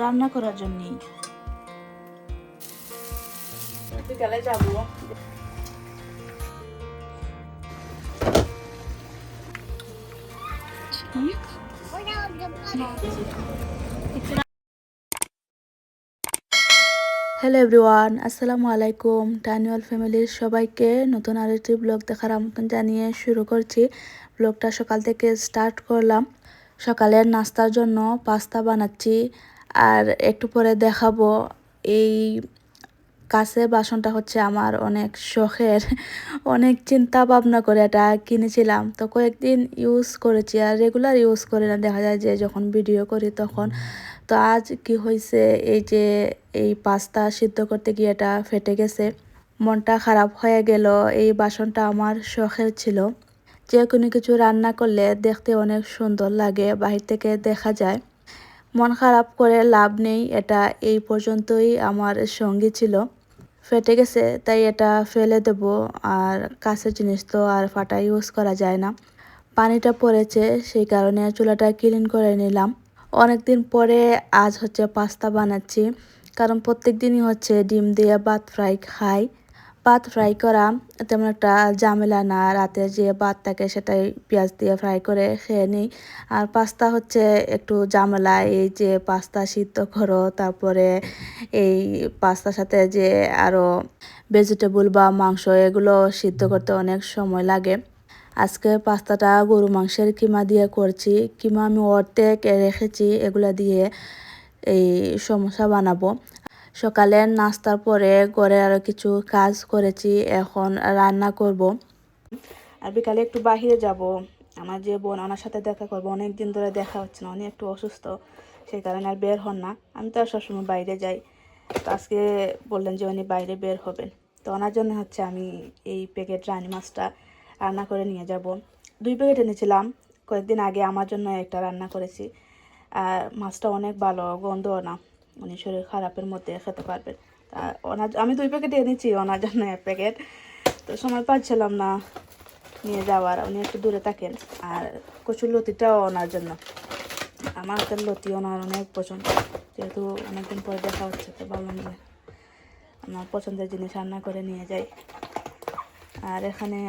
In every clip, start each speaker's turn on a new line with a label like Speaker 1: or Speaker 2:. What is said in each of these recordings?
Speaker 1: রান্না করার জন্যই। বিকালে যাবো। হ্যালো এভরিওয়ান, আসসালামু আলাইকুম। টাইনুয়াল ফ্যামিলির সবাইকে নতুন আরেকটি ব্লগ দেখার আমন্ত্রণ জানিয়ে শুরু করছি। ব্লগটা সকাল থেকে স্টার্ট করলাম। সকালের নাস্তার জন্য পাস্তা বানাচ্ছি, আর একটু পরে দেখাবো। এই কাঁচের বাসনটা হচ্ছে আমার অনেক শখের। অনেক চিন্তা ভাবনা করে এটা কিনেছিলাম, তো কয়েকদিন ইউজ করেছি, আর রেগুলার ইউজ করি না, দেখা যায় যে যখন ভিডিও করি তখন। তো আজ কি হয়েছে, এই যে এই পাস্তা সিদ্ধ করতে গিয়ে এটা ফেটে গেছে। মনটা খারাপ হয়ে গেল। এই বাসনটা আমার শখের ছিল। যে কোনো কিছু রান্না করলে দেখতে অনেক সুন্দর লাগে, বাহির থেকে দেখা যায়। মন খারাপ করে লাভ নেই, এটা এই পর্যন্তই আমার সঙ্গী ছিল। ফেটে গেছে তাই এটা ফেলে দেব, আর কাঁচের জিনিস তো আর ফাটা ইউজ করা যায় না। পানিটা পড়েছে, সেই কারণে চুলাটা ক্লিন করে নিলাম। অনেকদিন পরে আজ হচ্ছে পাস্তা বানাচ্ছি, কারণ প্রত্যেক দিনই হচ্ছে ডিম দিয়ে ভাত ফ্রাই খাই। ভাত ফ্রাই করা তেমন একটা ঝামেলা না, রাতে যে ভাত থাকে সেটাই পেঁয়াজ দিয়ে ফ্রাই করে খেয়ে নিই। আর পাস্তা হচ্ছে একটু ঝামেলা, এই যে পাস্তা সিদ্ধ করো, তারপরে এই পাস্তার সাথে যে আরও ভেজিটেবল বা মাংস এগুলো সিদ্ধ করতে অনেক সময় লাগে। আজকে পাস্তাটা গরু মাংসের কিমা দিয়ে করছি। কিমা আমি অর্ধেক রেখেছি, এগুলা দিয়ে এই সমোসা বানাবো। সকালের নাস্তার পরে ঘরে আরও কিছু কাজ করেছি, এখন রান্না করব। আর বিকালে একটু বাহিরে যাব, আমার যে বোন ওনার সাথে দেখা করবো। অনেক দিন ধরে দেখা হচ্ছে না, উনি একটু অসুস্থ, সেই কারণে আর বের হন না। আমি তো আর সবসময় বাইরে যাই, তো আজকে বললেন যে উনি বাইরে বের হবেন, তো ওনার জন্য হচ্ছে আমি এই প্যাকেট রানী মাছটা রান্না করে নিয়ে যাব। 2 প্যাকেট এনেছিলাম কয়েকদিন আগে, আমার জন্য একটা রান্না করেছি। আর মাছটা অনেক ভালো, গন্ধও না, উনি শরীর খারাপের মধ্যে খেতে পারবেন। তা ওনার আমি 2 প্যাকেট এনেছি, ওনার জন্য 1 প্যাকেট। তো সময় পাচ্ছিলাম না নিয়ে যাওয়ার, উনি একটু দূরে থাকেন। আর কচুর লতিটাও ওনার জন্য, আমার হাতের লতি ওনার অনেক পছন্দ। যেহেতু অনেকদিন পরে দেখা হচ্ছে, তো ভাবলাম যে আমার পছন্দের জিনিস রান্না করে নিয়ে যাই। আর এখানে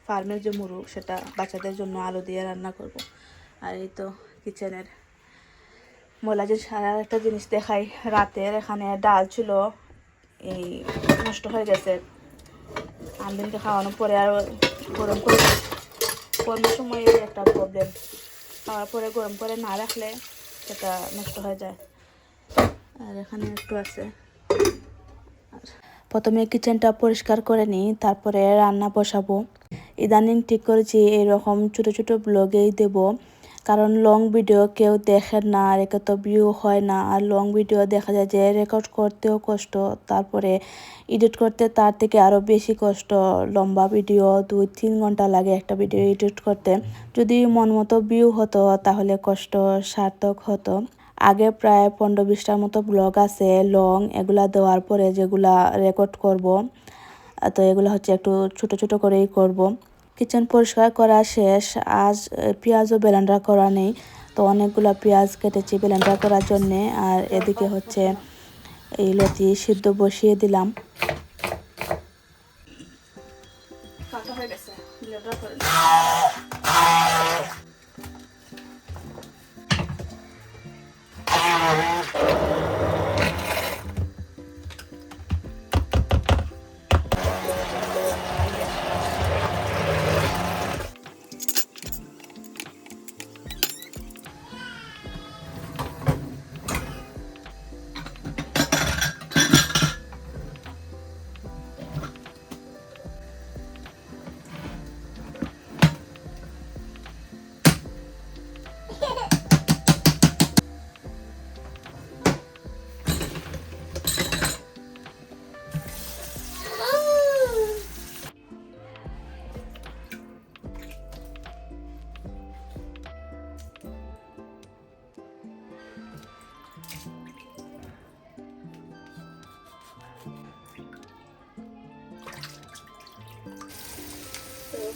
Speaker 1: ফার্মের যে মুরগ, সেটা বাচ্চাদের জন্য আলু দিয়ে রান্না করব। আর এই তো কিচেনের ময়লা যে সারা একটা জিনিস দেখাই, রাতের এখানে ডাল ছিল, এই নষ্ট হয়ে গেছে। আনদিনকে খাওয়ানোর পরে আর গরম করে গরমের সময় একটা প্রবলেম, খাওয়ার পরে গরম করে না রাখলে সেটা নষ্ট হয়ে যায়। আর এখানে একটু আছে। প্রথমে কিচেনটা পরিষ্কার করে নিই, তারপরে রান্না বসাবো। ইদানিং ঠিক করেছি এরকম ছোটো ছোটো ব্লগেই দেব, কারণ লং ভিডিও কেউ দেখেন না, আর একে তো ভিউ হয় না। আর লং ভিডিও দেখা যায় যে রেকর্ড করতেও কষ্ট, তারপরে এডিট করতে তার থেকে আরও বেশি কষ্ট। লম্বা ভিডিও 2-3 ঘন্টা লাগে একটা ভিডিও এডিট করতে। যদি মন মতো ভিউ হতো তাহলে কষ্ট সার্থক হতো। আগে প্রায় 15-20টার মতো ব্লগ আছে লং, এগুলা দেওয়ার পরে যেগুলা রেকর্ড করব, তো এগুলো হচ্ছে একটু ছোট ছোট করেই করব। কিচেন পরিষ্কার করা শেষ। আজ পেঁয়াজও ব্লেন্ডার করা নেই, তো অনেকগুলো পেঁয়াজ কেটেছি ব্লেন্ডার করার জন্যে। আর এদিকে হচ্ছে এই লতি সিদ্ধ বসিয়ে দিলাম। কাটা হয়ে গেছে, ব্লেন্ডার করে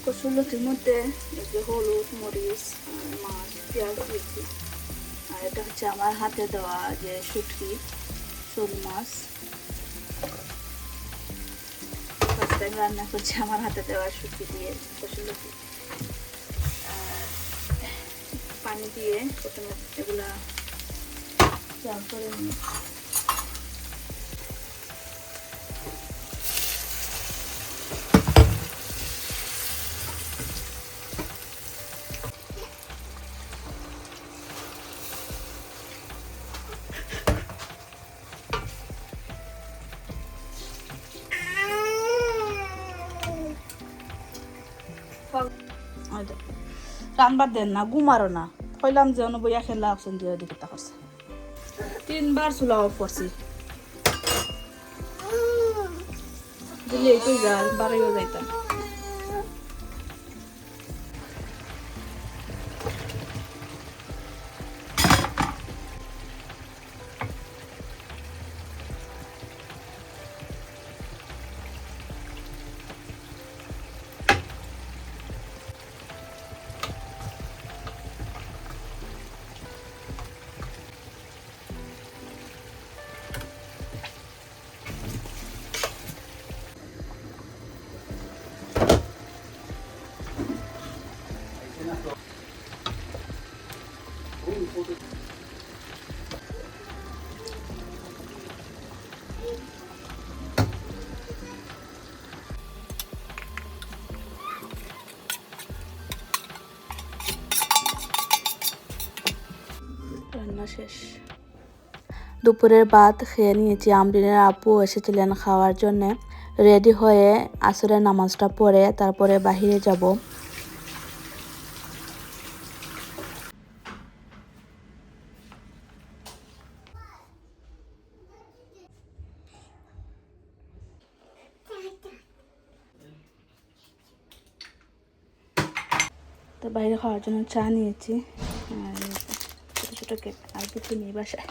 Speaker 1: কচুর লতির মধ্যে এই যে হলুদ, মরিচ, মাছ, পেঁয়াজ দিয়েছি। আর এটা হচ্ছে আমার হাতে দেওয়া যে শুটকি শোল মাছ, ফার্স্ট টাইম রান্না করছি আমার হাতে দেওয়া শুটকি দিয়ে কচুলতি। আর পানি দিয়ে প্রথমে এগুলা জাল করে নিই। রানবার দেন না, ঘুমারো না, কইলাম যে বইয়া খেলা অপশন দিয়ে দিকে তা করছে। 3বার চুলা অফ করছি, দিলে একটু যার বাড়াইও যাইতাম। রান্না শেষ। দুপুরের ভাত খেয়ে নিয়েছি। আমরিনের আপু এসেছিলেন খাওয়ার জন্যে। রেডি হয়ে আসরের নামাজটা পড়ে তারপরে বাহিরে যাব। তো বাইরে খাওয়ার জন্য চা নিয়েছি আর ছোটো ছোটো কেক, আর কিছু নেই বাসায়।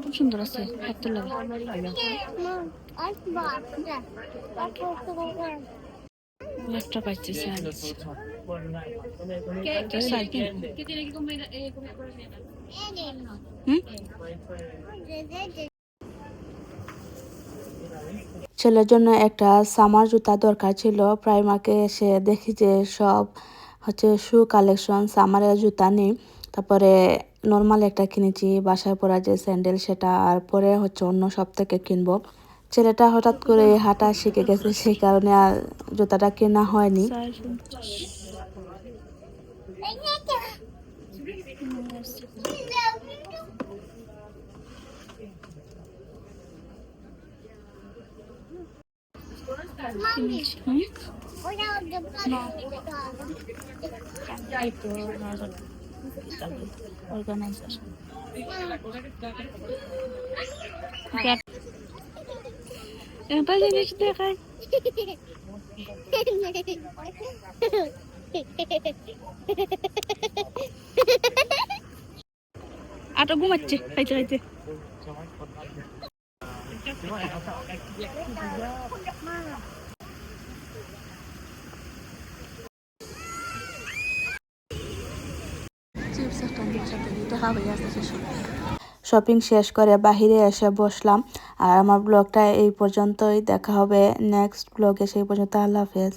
Speaker 1: খুব সুন্দর আছে, হাতের লাগে। একটা পাইছি ছেলের জন্য একটা সামার জুতা দরকার ছিল। প্রাইমার্কে এসে দেখি যে সব হচ্ছে শু কালেকশন, সামারের জুতা নেই। তারপরে নর্মাল একটা কিনেছি বাসায় পরা যে স্যান্ডেল সেটা, আর পরে হচ্ছে অন্য সব থেকে কিনবো। ছেলেটা হঠাৎ করে হাঁটা শিখে গেছে, সেই কারণে আর জুতাটা কেনা হয়নি। একটা জিনিস দেখায়, আটো ঘুমাচ্ছে খাইতে খাইতে। শপিং শেষ করে বাহিরে এসে বসলাম। আর আমার ব্লগটা এই পর্যন্তই। দেখা হবে নেক্সট ব্লগে, সেই পর্যন্ত আল্লাহ হাফেজ।